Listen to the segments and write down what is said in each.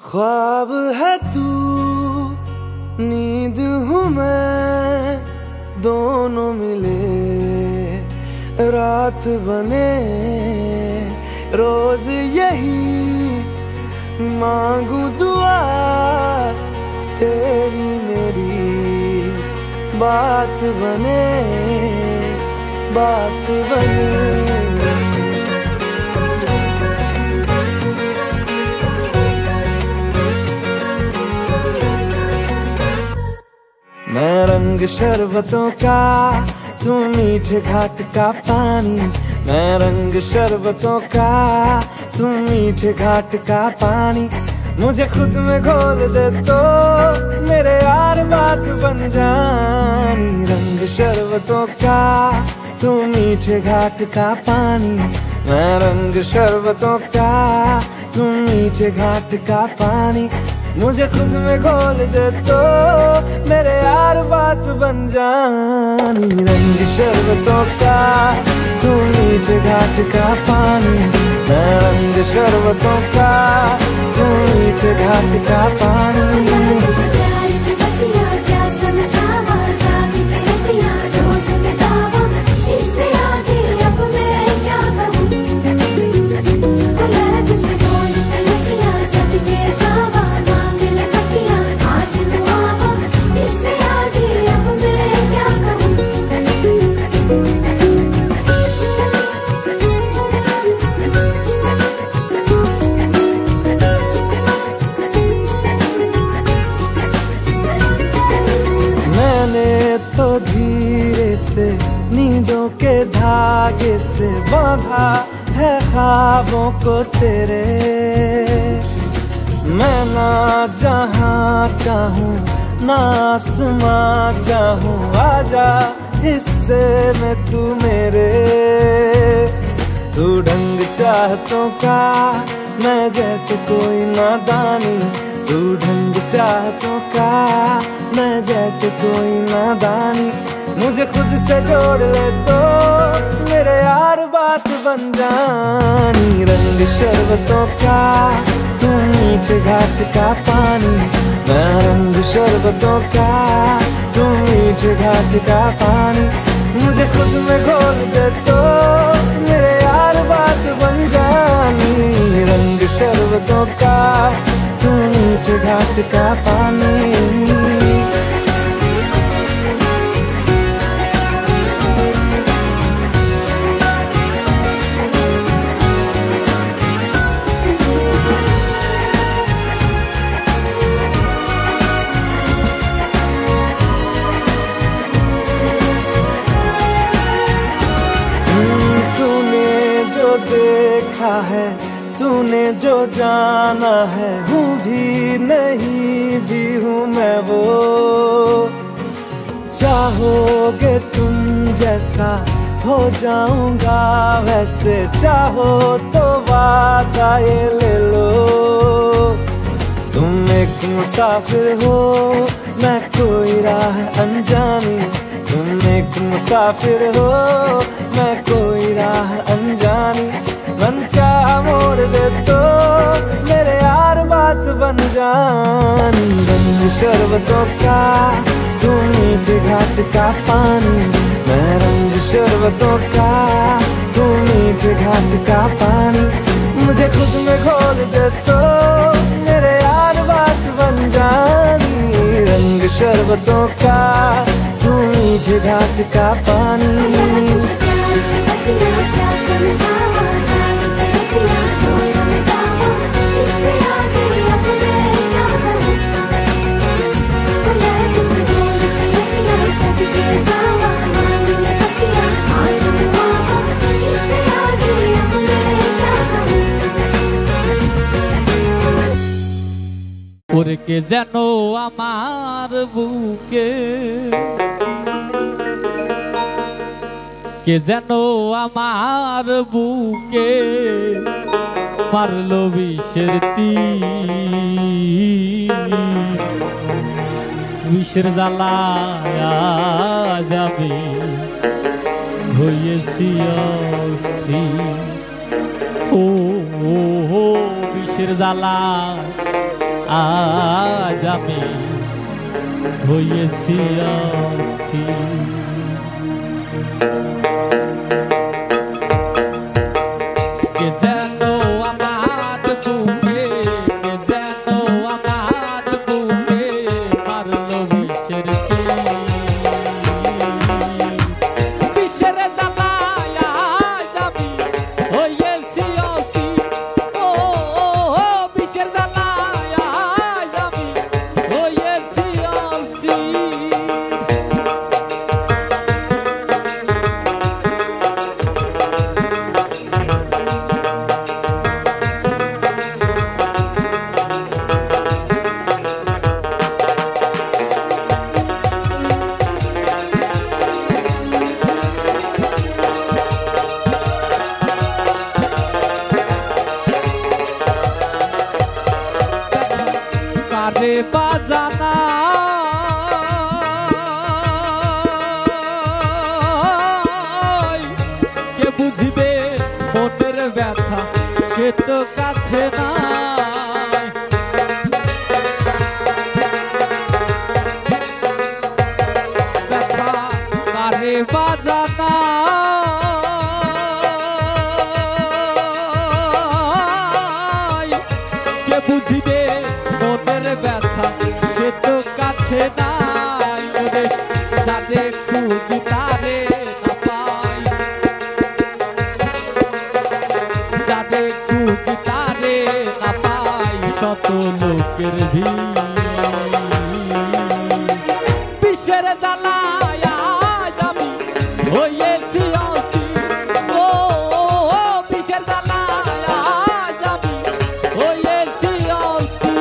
ख्वाब है तू, नींद हूँ मैं, दोनों मिले रात बने। रोज यही मांगू दुआ, तेरी मेरी बात बने, बात बने। मैं रंग शरबतों का, तू मीठे घाट का पानी। मैं रंग शरबतों का, तू मीठे घाट का पानी। मुझे खुद में घोल दे तो मेरे यार बात बन जानी। रंग शरबतों का, तू मीठे घाट का पानी। मैं रंग शरबतों का, तू मीठे घाट का पानी। मुझे खुद में घोल दे तो मेरे यार बात बन जानी। रंग शरबतों का, तू मीठे घाट का पानी। मैं रंग शरबतों का, तू मीठे घाट का पानी। तो धीरे से नींदों के धागे से बांधा है ख्वाबों को तेरे। मैं ना जहाँ चाहूँ ना आसमां चाहूँ, आजा हिस्से में तू मेरे। तू ढंग चाहतों का, मैं जैसे कोई नादानी। तू ढंग चाहतों का, मैं जैसे कोई नादानी। मुझे खुद से जोड़ ले तो मेरे यार बात बन जानी। रंग शरबतों का, तू मीठे घाट का पानी। मैं रंग शरबतों का, तू मीठे घाट का पानी। मुझे खुद में घोल दे तो मेरे यार बात बन जानी। रंग शरबतों का, तू मीठे घाट का पानी। देखा है तूने जो जाना है, हूँ भी नहीं भी हूँ मैं वो। चाहोगे तुम जैसा हो जाऊंगा वैसे, चाहो तो वादा ये ले लो। तुम एक मुसाफिर हो, मैं कोई राह अनजानी। तुम एक मुसाफिर हो, मैं कोई राह अनजानी। मन चाह मोड़ दे तो मेरे यार बात बन जानी। रंग शरबतों का, तू मीठे घाट का पानी। मैं रंग शरबतों का, तू मीठे घाट का पानी। मुझे खुद में घोल दे तो मेरे यार बात बन जानी। रंग शरबतों का, तू मीठे घाट का पानी। ওরকে যেন আমার বুকে, কে যেন আমার বুকে মারলো বিষের তীর। বিষের জ্বালায় যাবে হয়েছি অস্থির। ও বিষের জ্বালায় আজ আমি হয়েছি অস্থির। কে যেন আমার বুকে, কে যেন আমার বুকে মারলো বিষের বিষের জ্বালায় আজ আমি হয়েছি অস্থির। ও বিষের জ্বালায় আজ আমি হয়েছি অস্থির। কারে বাজানা কে বুঝিবে মনের ব্যথা, সে তো কাছে নাই। ব্যথা কারে বাজানা কে বুঝিবে মনের ব্যথা, সে তো কাছে নাই। ওরে যারে খুঁজি তারে না পাই, যারে খুঁজি তারে না পাই, শত লোকের ভিড়। বিশ্বের জ্বালায় আজ আমি হয়েছি অস্থির। ও বিশ্বের জ্বালায় আজ আমি হয়েছি অস্থির।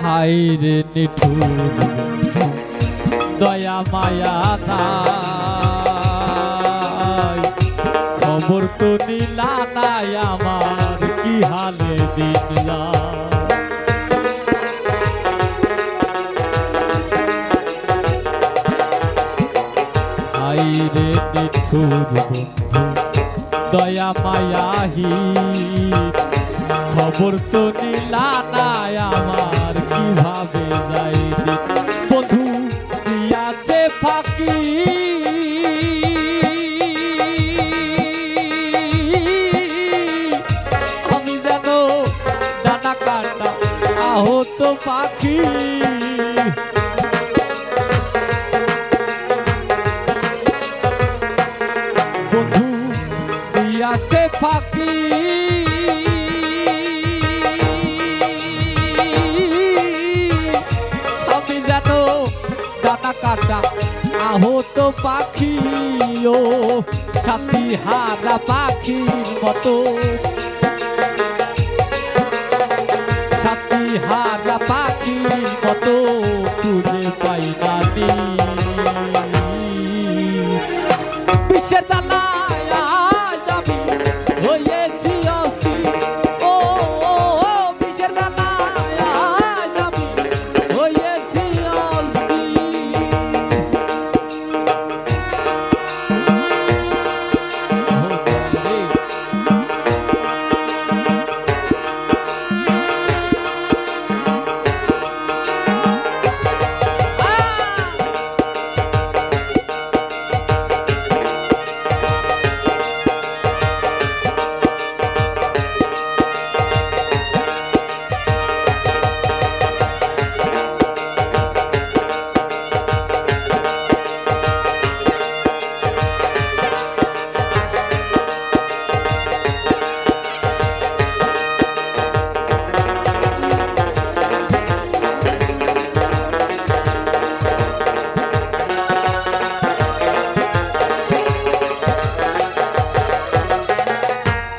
হায়রে নিঠুর দয়া মায়া নাই, খবর তো নিলা নাই আমার কি হালে দিন যায়। হায়রে নিঠুর বন্ধু দয়া মায়াহীন, খবর তো নিলা নাই আমার কিভাবে যাই দিন। বন্ধু দিয়াছে ফাঁকি আমি যেন ডানা কাটা আহত পাখি। বন্ধু দিয়াছে ফাঁকি আমি যেন ডানা কাটা আহত পাখি। ও সাথী হারা পাখির মতো, সাথী হারা পাখির মতো খুঁজে পাই না বিশ্বের জ্বালায় আজ আমি হয়েছি অস্থির। ও বিশ্বের জ্বালায় আজ আমি হয়েছি অস্থির।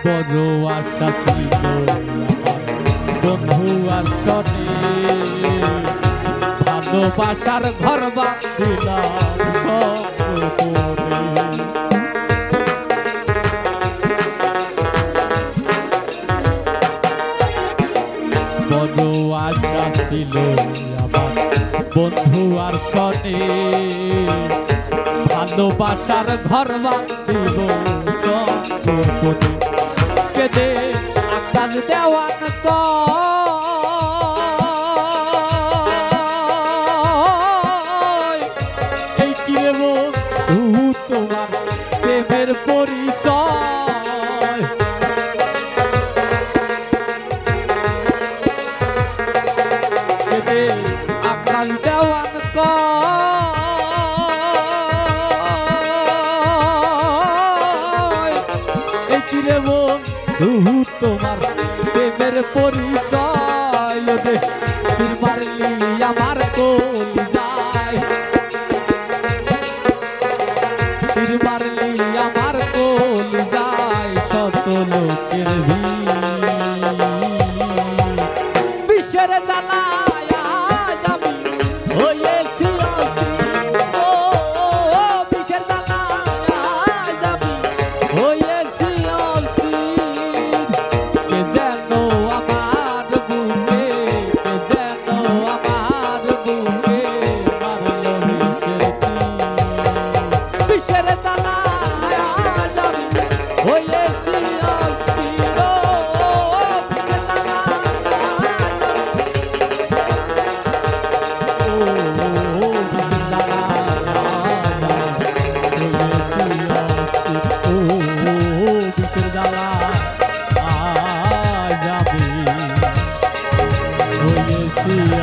বড় আশা ছিল বন্ধু আর সনে ভালোবাসার ঘর বাঁধিলাম সপনে বড় আশা ছিল আমার বন্ধু আর সনে ভালোবাসার ঘর বাঁধিব সপনে কেদে আকাশ দেওয়ান এই কিরে বন্ধু তোমার প্রেমের পরিচয় কেদে আকাশ দেওয়ান এই কিরে বন্ধু তোমার প্রেমের পরিচয় তুই মারলি আমার কলিজায় তুই মারলি আমার কলিজায় শত লোকের বিশ্বের জ্বালায় আমি হয়েছি ও বিশ্বের জ্বালায় আমি হয়েছি See